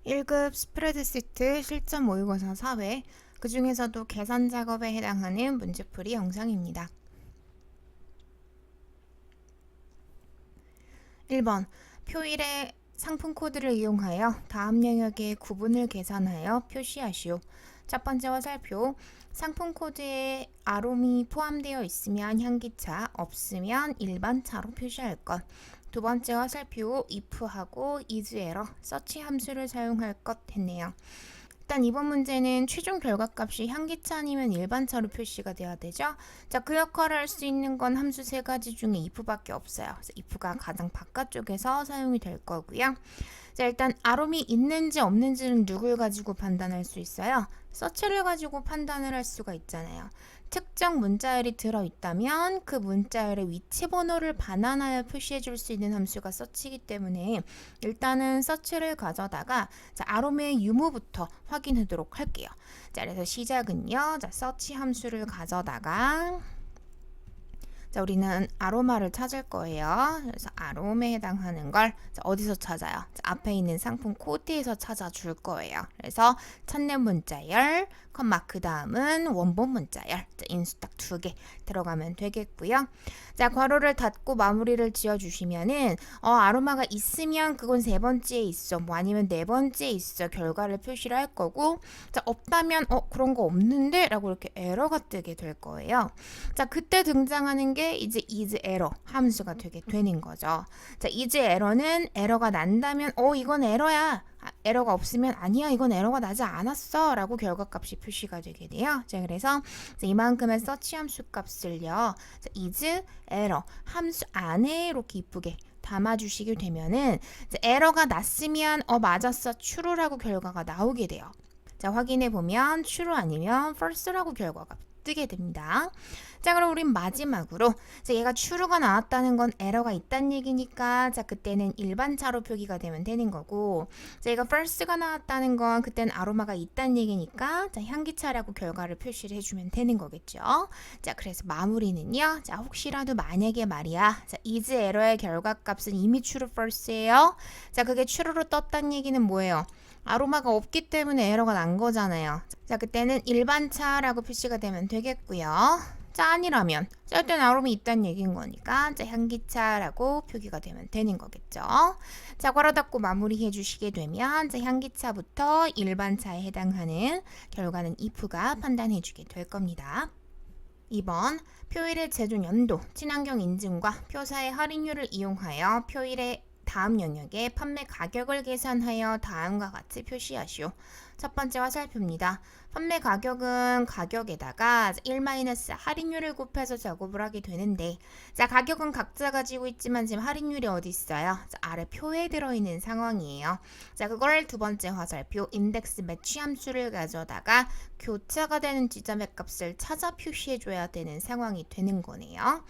1급 스프레드시트 실전 모의고사 4회, 그 중에서도 계산 작업에 해당하는 문제풀이 영상입니다. 1번, 표일의 상품 코드를 이용하여 다음 영역의 구분을 계산하여 표시하시오. 첫 번째 화살표, 상품 코드에 아롬이 포함되어 있으면 향기차, 없으면 일반차로 표시할 것. 두 번째 화살표, if하고 isError, 서치 함수를 사용할 것 했네요. 일단 이번 문제는 최종 결과값이 향기차 아니면 일반차로 표시가 돼야 되죠. 자, 그 역할을 할 수 있는 건 함수 세 가지 중에 if밖에 없어요. 그래서 if가 가장 바깥쪽에서 사용이 될 거고요. 자, 일단 아롬이 있는지 없는지는 누굴 가지고 판단할 수 있어요? 서치를 가지고 판단을 할 수가 있잖아요. 특정 문자열이 들어있다면 그 문자열의 위치 번호를 반환하여 표시해 줄 수 있는 함수가 서치이기 때문에 일단은 서치를 가져다가 자, 아롬의 유무부터 확인하도록 할게요. 자, 그래서 시작은요. 자, 서치 함수를 가져다가 자, 우리는 아로마를 찾을 거예요. 그래서 아롬에 해당하는 걸 자, 어디서 찾아요? 자, 앞에 있는 상품 코드에서 찾아줄 거예요. 그래서 찾는 문자열, 컴마 그 다음은 원본 문자열, 자, 인수 딱 2개 들어가면 되겠고요. 자, 괄호를 닫고 마무리를 지어주시면은 아로마가 있으면 그건 세 번째에 있어, 뭐 아니면 네 번째에 있어 결과를 표시를 할 거고, 자, 없다면 그런 거 없는데 라고 이렇게 에러가 뜨게 될 거예요. 자, 그때 등장하는 게 이제 isError 함수가 되게 되는 거죠. 자, isError는 에러가 난다면 이건 에러야. 에러가 없으면 아니야, 이건 에러가 나지 않았어 라고 결과값이 표시가 되게 돼요. 자, 그래서 이만큼의 서치 함수 값을요, 자, isError 함수 안에 이렇게 이쁘게 담아주시게 되면은 에러가 났으면 맞았어, true라고 결과가 나오게 돼요. 자, 확인해 보면 true 아니면 false라고 결과가 뜨게 됩니다. 자, 그럼 우린 마지막으로 자, 얘가 true가 나왔다는 건 에러가 있다는 얘기니까 자, 그때는 일반차로 표기가 되면 되는 거고, 자, 얘가 false가 나왔다는 건 그때는 아로마가 있다는 얘기니까 자, 향기차라고 결과를 표시를 해주면 되는 거겠죠. 자, 그래서 마무리는요. 자, 혹시라도 만약에 말이야, 자, isError의 결과값은 이미 true, false예요. 자, 그게 true로 떴다는 얘기는 뭐예요? 아로마가 없기 때문에 에러가 난 거잖아요. 자, 그때는 일반차라고 표시가 되면 되겠고요. 자, 아니라면 자, 일단 아롬이 있다는 얘기인 거니까 자, 향기차라고 표기가 되면 되는 거겠죠. 자, 괄호 닫고 마무리해 주시게 되면 자, 향기차부터 일반차에 해당하는 결과는 if가 판단해 주게 될 겁니다. 2번, 표일의 제조 연도, 친환경 인증과 표사의 할인율을 이용하여 표일의 다음 영역에 판매 가격을 계산하여 다음과 같이 표시하시오. 첫 번째 화살표입니다. 판매 가격은 가격에다가 1 할인율을 곱해서 작업을 하게 되는데, 자, 가격은 각자 가지고 있지만 지금 할인율이 어디 있어요? 자, 아래 표에 들어있는 상황이에요. 자, 그걸 두 번째 화살표 인덱스 매치 함수를 가져다가 교차가 되는 지점의 값을 찾아 표시해줘야 되는 상황이 되는 거네요.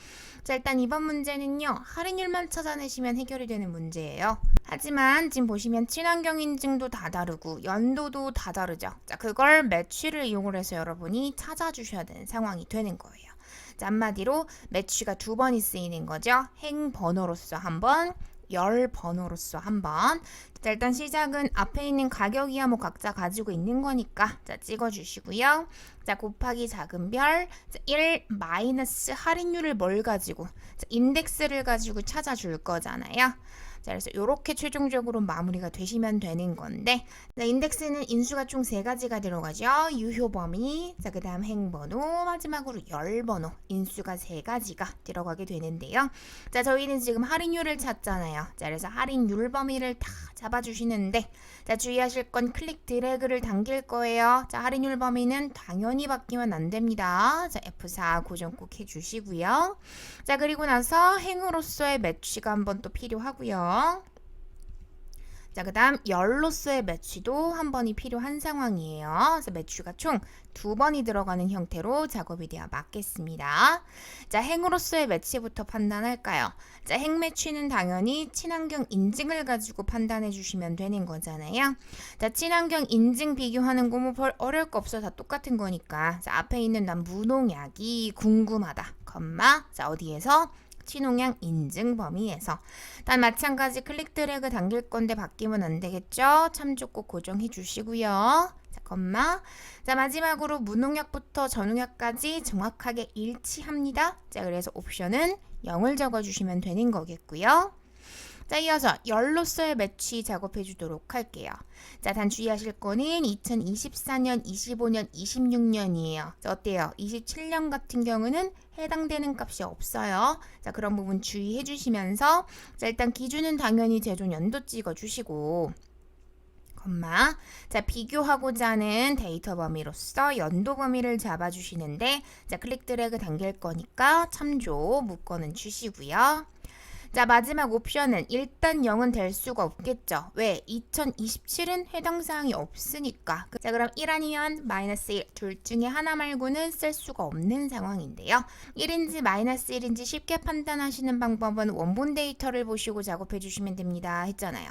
자, 일단 이번 문제는요, 할인율만 찾아내시면 해결이 되는 문제예요. 하지만 지금 보시면 친환경 인증도 다 다르고 연도도 다 다르죠. 자, 그걸 매치를 이용을 해서 여러분이 찾아주셔야 되는 상황이 되는 거예요. 자, 한마디로 매치가 두 번이 쓰이는 거죠. 행 번호로서 한 번, 열 번호로서 한 번. 자, 일단 시작은 앞에 있는 가격이야 뭐 각자 가지고 있는 거니까 자, 찍어주시고요. 자, 곱하기 작은 별, 자, 1 마이너스 할인율을 뭘 가지고? 자, 인덱스를 가지고 찾아줄 거잖아요. 자, 그래서 이렇게 최종적으로 마무리가 되시면 되는 건데, 자, 인덱스는 인수가 총 3가지가 들어가죠. 유효 범위, 자, 그 다음 행번호, 마지막으로 열번호, 인수가 3가지가 들어가게 되는데요. 자, 저희는 지금 할인율을 찾잖아요. 자, 그래서 할인율 범위를 다 잡아주시는데, 자, 주의하실 건 클릭 드래그를 당길 거예요. 자, 할인율 범위는 당연히 바뀌면 안 됩니다. 자, F4 고정 꼭 해주시고요. 자, 그리고 나서 행으로서의 매치가 한번 또 필요하고요. 자, 그 다음 열로서의 매치도 한 번이 필요한 상황이에요. 그래서 매치가 총 2번이 들어가는 형태로 작업이 되어 맞겠습니다. 자, 행으로서의 매치부터 판단할까요? 자, 행 매치는 당연히 친환경 인증을 가지고 판단해 주시면 되는 거잖아요. 자, 친환경 인증 비교하는 거 뭐 별 어려울 거 없어. 다 똑같은 거니까. 자, 앞에 있는 난 무농약이 궁금하다. 자, 어디에서? 친홍양 인증 범위에서. 단 마찬가지 클릭 드래그 당길 건데 바뀌면 안 되겠죠? 참조 꼭 고정해 주시고요. 자, 컴마. 자, 마지막으로 무농약부터 전농약까지 정확하게 일치합니다. 자, 그래서 옵션은 0을 적어주시면 되는 거겠고요. 자, 이어서 열로서의 매치 작업해 주도록 할게요. 자, 단 주의하실 거는 2024년, 25년, 26년이에요. 자, 어때요? 27년 같은 경우는 해당되는 값이 없어요. 자, 그런 부분 주의해 주시면서 자, 일단 기준은 당연히 제조 연도 찍어 주시고 컴마. 자, 비교하고자 하는 데이터 범위로서 연도 범위를 잡아주시는데 자, 클릭 드래그 당길 거니까 참조 묶어는 주시고요. 자, 마지막 옵션은 일단 0은 될 수가 없겠죠. 왜? 2027은 해당 사항이 없으니까. 자, 그럼 1 아니면 마이너스 1 둘 중에 하나 말고는 쓸 수가 없는 상황인데요. 1인지 마이너스 1인지 쉽게 판단하시는 방법은 원본 데이터를 보시고 작업해 주시면 됩니다. 했잖아요.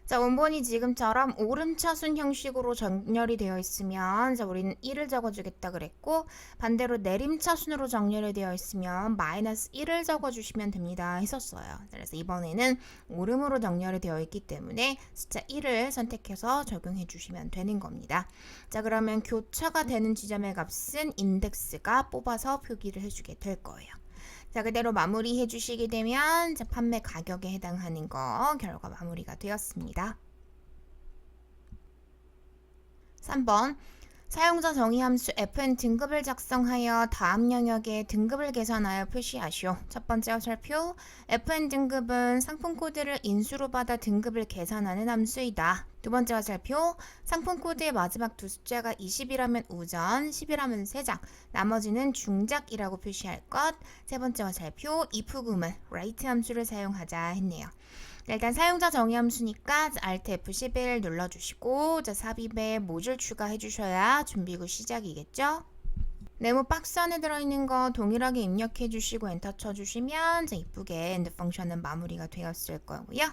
자, 원본이 지금처럼 오름차순 형식으로 정렬이 되어 있으면 자, 우리는 1을 적어주겠다 그랬고 반대로 내림차순으로 정렬이 되어 있으면 마이너스 1을 적어주시면 됩니다 했었어요. 그래서 이번에는 오름으로 정렬이 되어 있기 때문에 숫자 1을 선택해서 적용해 주시면 되는 겁니다. 자, 그러면 교차가 되는 지점의 값은 인덱스가 뽑아서 표기를 해주게 될 거예요. 자, 그대로 마무리해 주시게 되면 자, 판매 가격에 해당하는 거 결과 마무리가 되었습니다. 3번 사용자 정의 함수 fn 등급을 작성하여 다음 영역에 등급을 계산하여 표시하시오. 첫 번째 화살표 fn 등급은 상품 코드를 인수로 받아 등급을 계산하는 함수이다. 두 번째 화살표 상품 코드의 마지막 두 숫자가 20이라면 우전, 10이라면 세작, 나머지는 중작이라고 표시할 것. 세 번째 화살표 if 구문 write 함수를 사용하자 했네요. 일단 사용자 정의 함수니까 Alt F11 눌러주시고 자, 삽입에 모듈 추가해 주셔야 준비구 시작이겠죠? 네모 박스 안에 들어있는 거 동일하게 입력해 주시고 엔터 쳐주시면 자, 이쁘게 end 펑션은 마무리가 되었을 거고요.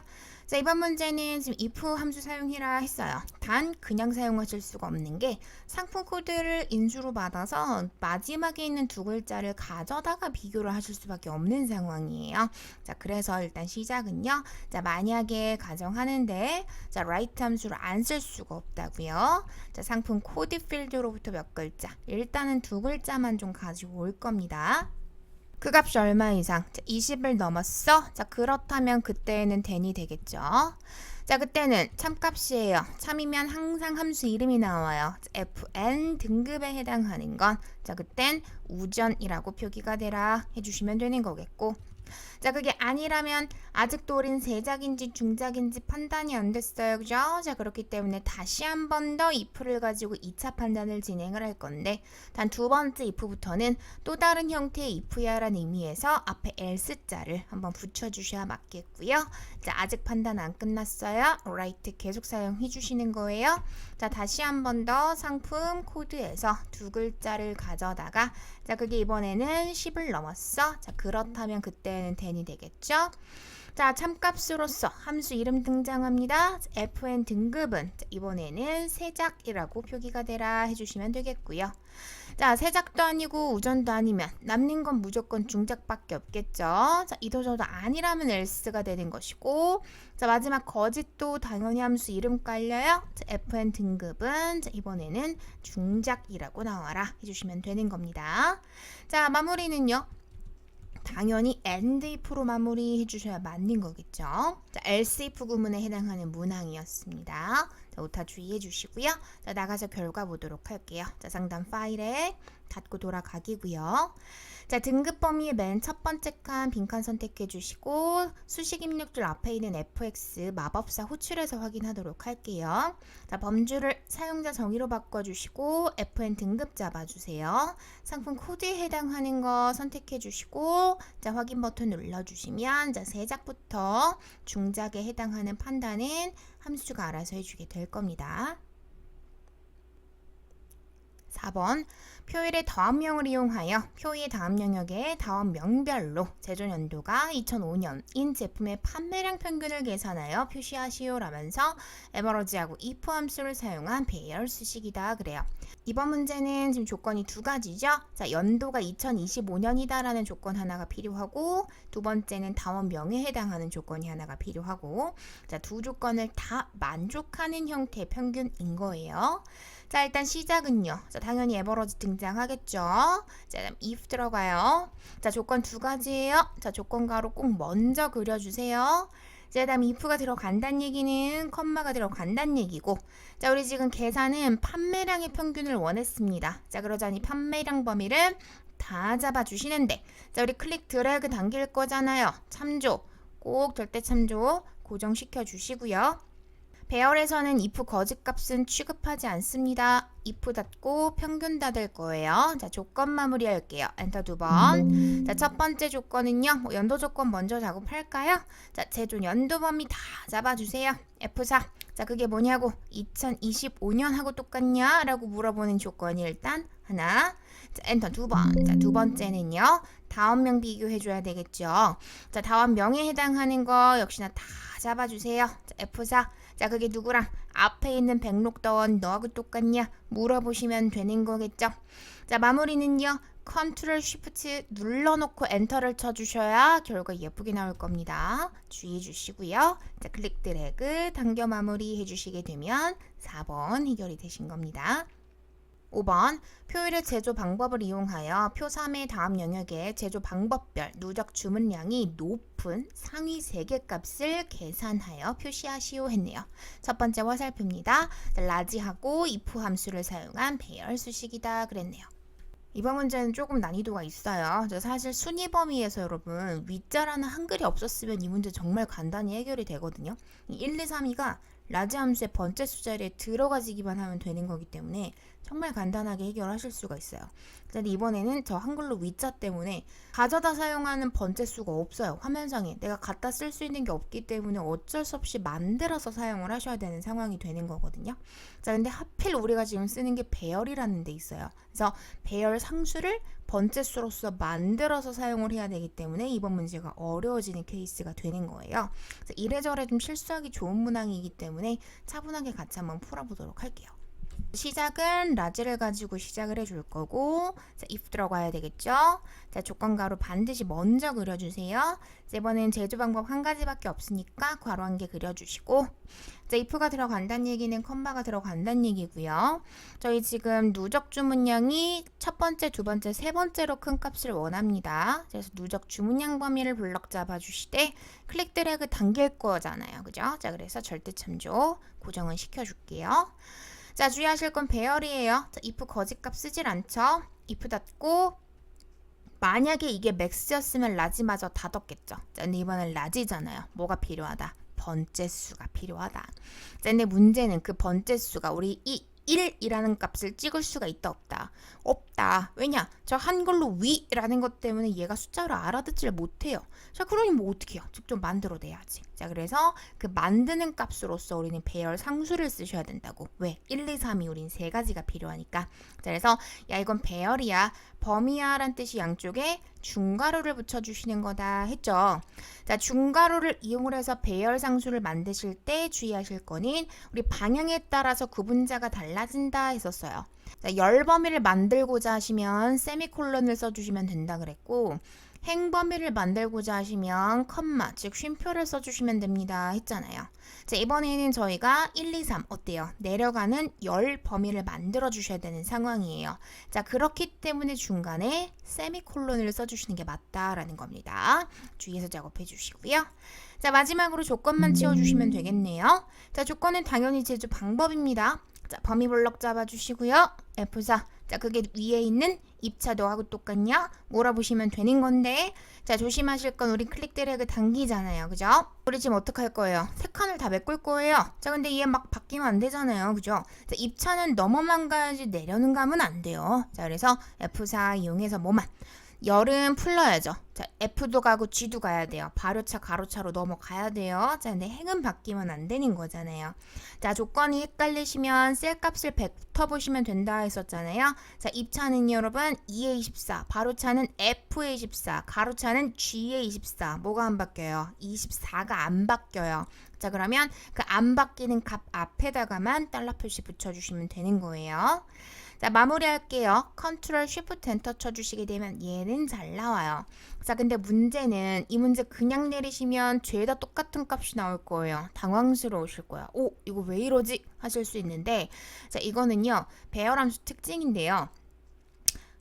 자, 이번 문제는 지금 if 함수 사용해라 했어요. 단 그냥 사용하실 수가 없는 게 상품 코드를 인수로 받아서 마지막에 있는 두 글자를 가져다가 비교를 하실 수밖에 없는 상황이에요. 자, 그래서 일단 시작은요. 자, 만약에 가정하는데 자, write 함수를 안 쓸 수가 없다고요. 자, 상품 코드 필드로부터 몇 글자 일단은 두 글자만 좀 가지고 올 겁니다. 그 값이 얼마 이상? 자, 20을 넘었어? 자, 그렇다면 그때는 then이 되겠죠. 자, 그때는 참값이에요. 참이면 항상 함수 이름이 나와요. 자, fn 등급에 해당하는 건 자, 그땐 우전이라고 표기가 되라 해주시면 되는 거겠고 자, 그게 아니라면 아직도 우린 세작인지 중작인지 판단이 안 됐어요. 그죠? 자, 그렇기 때문에 다시 한 번 더 if를 가지고 2차 판단을 진행을 할 건데 단 두 번째 if부터는 또 다른 형태의 if야 라는 의미에서 앞에 else자를 한번 붙여주셔야 맞겠고요. 자, 아직 판단 안 끝났어요. write 계속 사용해 주시는 거예요. 자, 다시 한 번 더 상품 코드에서 두 글자를 가져다가 자, 그게 이번에는 10을 넘었어. 자, 그렇다면 그때는 then이 되겠죠. 자, 참값으로서 함수 이름 등장합니다. fn 등급은 자, 이번에는 세작이라고 표기가 되라 해주시면 되겠고요. 자, 세작도 아니고 우전도 아니면 남는 건 무조건 중작밖에 없겠죠. 자, 이도저도 아니라면 else가 되는 것이고 자, 마지막 거짓도 당연히 함수 이름 깔려요. 자, fn 등급은 자, 이번에는 중작이라고 나와라 해주시면 되는 겁니다. 자, 마무리는요. 당연히 and if로 마무리 해주셔야 맞는 거겠죠. 자, else if 구문에 해당하는 문항이었습니다. 자, 오타 주의해 주시고요. 자, 나가서 결과 보도록 할게요. 자, 상단 파일에 닫고 돌아가기고요. 자, 등급 범위의 맨 첫 번째 칸 빈칸 선택해 주시고 수식 입력줄 앞에 있는 fx 마법사 호출해서 확인하도록 할게요. 자, 범주를 사용자 정의로 바꿔주시고 fn 등급 잡아주세요. 상품 코드에 해당하는 거 선택해 주시고 자, 확인 버튼 눌러주시면 자, 세작부터 중작에 해당하는 판단은 함수가 알아서 해주게 될 겁니다. 4번 표일의 더함령을 이용하여 표의 다음 영역의 다함명별로 제조 연도가 2005년인 제품의 판매량 평균을 계산하여 표시하시오 라면서 에버러지하고 if 함수를 사용한 배열 수식이다 그래요. 이번 문제는 지금 조건이 두 가지죠. 자, 연도가 2025년이다라는 조건 하나가 필요하고 두 번째는 다원명에 해당하는 조건이 하나가 필요하고 자, 두 조건을 다 만족하는 형태의 평균인 거예요. 자, 일단 시작은요. 자, 당연히 에버러지 등장하겠죠. 자, 그다음 if 들어가요. 자, 조건 두 가지예요. 자, 조건 가로 꼭 먼저 그려주세요. 자, 그다음 if가 들어간다는 얘기는 컴마가 들어간다는 얘기고 자, 우리 지금 계산은 판매량의 평균을 원했습니다. 자, 그러자니 판매량 범위를 다 잡아주시는데 자, 우리 클릭 드래그 당길 거잖아요. 참조 꼭 절대 참조 고정시켜 주시고요. 배열에서는 if 거짓값은 취급하지 않습니다. if 닫고 평균 닫을 거예요. 자, 조건 마무리 할게요. 엔터 두 번. 자, 첫 번째 조건은요. 연도 조건 먼저 작업할까요? 자, 제조 연도 범위 다 잡아주세요. F4. 자, 그게 뭐냐고 2025년하고 똑같냐? 라고 물어보는 조건이 일단 하나. 자, 엔터 두 번. 자, 두 번째는요. 다음명 비교해줘야 되겠죠. 자, 다음명에 해당하는 거 역시나 다 잡아주세요. 자, F4. 자, 그게 누구랑 앞에 있는 백록더원 너하고 똑같냐 물어보시면 되는 거겠죠. 자, 마무리는요. 컨트롤 쉬프트 눌러놓고 엔터를 쳐주셔야 결과 예쁘게 나올 겁니다. 주의해 주시고요. 자, 클릭 드래그 당겨 마무리 해주시게 되면 4번 해결이 되신 겁니다. 5번 표일의 제조 방법을 이용하여 표 3의 다음 영역의 제조 방법별 누적 주문량이 높은 상위 3개 값을 계산하여 표시하시오 했네요. 첫 번째 화살표입니다. 라지하고 if 함수를 사용한 배열 수식이다 그랬네요. 이번 문제는 조금 난이도가 있어요. 사실 순위 범위에서 여러분 위자라는 한글이 없었으면 이 문제 정말 간단히 해결이 되거든요. 1, 2, 3위가 라지 함수의 번째 숫자리에 들어가지기만 하면 되는 거기 때문에 정말 간단하게 해결하실 수가 있어요. 근데 이번에는 저 한글로 위자 때문에 가져다 사용하는 번째 수가 없어요. 화면상에 내가 갖다 쓸 수 있는 게 없기 때문에 어쩔 수 없이 만들어서 사용을 하셔야 되는 상황이 되는 거거든요. 자, 근데 하필 우리가 지금 쓰는 게 배열이라는 데 있어요. 그래서 배열 상수를 번째 수로서 만들어서 사용을 해야 되기 때문에 이번 문제가 어려워지는 케이스가 되는 거예요. 그래서 이래저래 좀 실수하기 좋은 문항이기 때문에 차분하게 같이 한번 풀어보도록 할게요. 시작은 라지를 가지고 시작을 해줄 거고 자, if 들어가야 되겠죠. 자, 조건가로 반드시 먼저 그려주세요. 자, 이번엔 제조 방법 한 가지밖에 없으니까 괄호 한 개 그려주시고 자, if가 들어간다는 얘기는 컴마가 들어간다는 얘기고요. 저희 지금 누적 주문량이 첫 번째, 두 번째, 세 번째로 큰 값을 원합니다. 그래서 누적 주문량 범위를 블럭 잡아주시되 클릭 드래그 당길 거잖아요. 그죠? 자, 그래서 절대 참조 고정은 시켜줄게요. 자, 주의하실 건 배열이에요. 자, if 거짓값 쓰질 않죠. if 닫고 만약에 이게 맥스였으면 라지마저 닫았겠죠. 자, 근데 이번엔 라지잖아요. 뭐가 필요하다? 번째 수가 필요하다. 자, 근데 문제는 그 번째 수가 우리 이 1이라는 값을 찍을 수가 있다 없다? 없다. 왜냐? 저 한글로 위라는 것 때문에 얘가 숫자로 알아듣지를 못해요. 자, 그러니 뭐 어떻게 해요? 직접 만들어내야지. 자, 그래서 그 만드는 값으로서 우리는 배열 상수를 쓰셔야 된다고. 왜? 1, 2, 3이 우린 세 가지가 필요하니까. 자, 그래서 야 이건 배열이야. 범위야 라는 뜻이 양쪽에 중괄호를 붙여주시는 거다 했죠. 자, 중괄호를 이용을 해서 배열 상수를 만드실 때 주의하실 거는 우리 방향에 따라서 구분자가 달라진다 했었어요. 자, 열 범위를 만들고자 하시면 세미콜론을 써주시면 된다 그랬고 행범위를 만들고자 하시면 컴마, 즉 쉼표를 써주시면 됩니다 했잖아요. 자, 이번에는 저희가 1, 2, 3 어때요? 내려가는 열 범위를 만들어 주셔야 되는 상황이에요. 자, 그렇기 때문에 중간에 세미콜론을 써주시는 게 맞다라는 겁니다. 주의해서 작업해 주시고요. 자, 마지막으로 조건만 채워주시면 되겠네요. 자, 조건은 당연히 제조 방법입니다. 자, 범위 블럭 잡아주시고요. F4. 자, 그게 위에 있는 입차 너하고 똑같냐? 물어보시면 되는 건데 자, 조심하실 건 우리 클릭 드래그 당기잖아요. 그죠? 우리 지금 어떡할 거예요? 세 칸을 다 메꿀 거예요. 자, 근데 얘 막 바뀌면 안 되잖아요. 그죠? 자, 입차는 넘어만 가야지 내려는 가면 안 돼요. 자, 그래서 F4 이용해서 뭐만 열은 풀러야죠. 자, F도 가고 G도 가야 돼요. 발효차 가로차로 넘어가야 돼요. 자, 근데 행은 바뀌면 안 되는 거잖아요. 자, 조건이 헷갈리시면 셀값을 뱉어보시면 된다 했었잖아요. 자, 입차는 여러분 2의 24, 발효차는 F의 24, 가로차는 G의 24. 뭐가 안 바뀌어요? 24가 안 바뀌어요. 자, 그러면 그 안 바뀌는 값 앞에다가만 달러 표시 붙여주시면 되는 거예요. 자, 마무리할게요. 컨트롤 쉬프트 엔터 쳐주시게 되면 얘는 잘 나와요. 자, 근데 문제는 이 문제 그냥 내리시면 죄다 똑같은 값이 나올 거예요. 당황스러우실 거야. 오, 이거 왜 이러지? 하실 수 있는데, 자, 이거는요, 배열함수 특징인데요.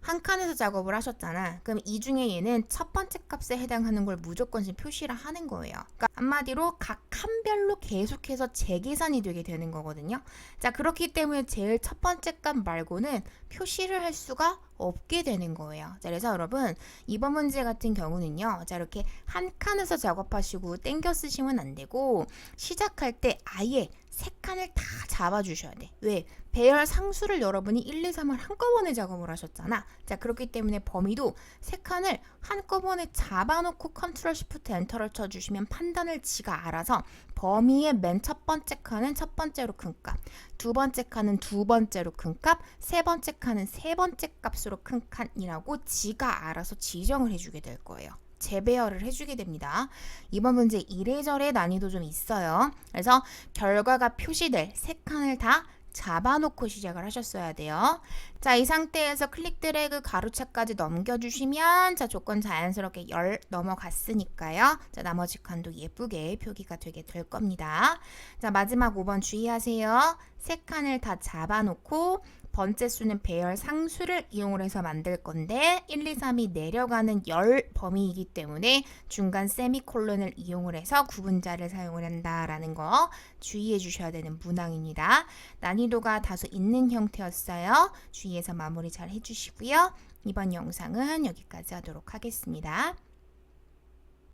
한 칸에서 작업을 하셨잖아. 그럼 이 중에 얘는 첫 번째 값에 해당하는 걸 무조건 지금 표시를 하는 거예요. 그러니까 한마디로 각 칸별로 계속해서 재계산이 되게 되는 거거든요. 자, 그렇기 때문에 제일 첫 번째 값 말고는 표시를 할 수가 없게 되는 거예요. 자, 그래서 여러분 이번 문제 같은 경우는요. 자, 이렇게 한 칸에서 작업하시고 땡겨 쓰시면 안 되고 시작할 때 아예 세 칸을 다 잡아주셔야 돼. 왜? 배열 상수를 여러분이 1, 2, 3을 한꺼번에 작업을 하셨잖아. 자, 그렇기 때문에 범위도 세 칸을 한꺼번에 잡아놓고 컨트롤 시프트 엔터를 쳐주시면 판단을 지가 알아서 범위의 맨 첫 번째 칸은 첫 번째로 큰 값, 두 번째 칸은 두 번째로 큰 값, 세 번째 칸은 세 번째 값으로 큰 칸이라고 지가 알아서 지정을 해주게 될 거예요. 재배열을 해주게 됩니다. 이번 문제 이래저래 난이도 좀 있어요. 그래서 결과가 표시될 세 칸을 다 잡아놓고 시작을 하셨어야 돼요. 자, 이 상태에서 클릭 드래그 가로차까지 넘겨주시면 자, 조건 자연스럽게 10 넘어갔으니까요. 자, 나머지 칸도 예쁘게 표기가 되게 될 겁니다. 자, 마지막 5번 주의하세요. 세 칸을 다 잡아놓고 번째 수는 배열 상수를 이용을 해서 만들 건데 1, 2, 3이 내려가는 열 범위이기 때문에 중간 세미콜론을 이용을 해서 구분자를 사용을 한다라는 거 주의해 주셔야 되는 문항입니다. 난이도가 다소 있는 형태였어요. 주의해서 마무리 잘 해주시고요. 이번 영상은 여기까지 하도록 하겠습니다.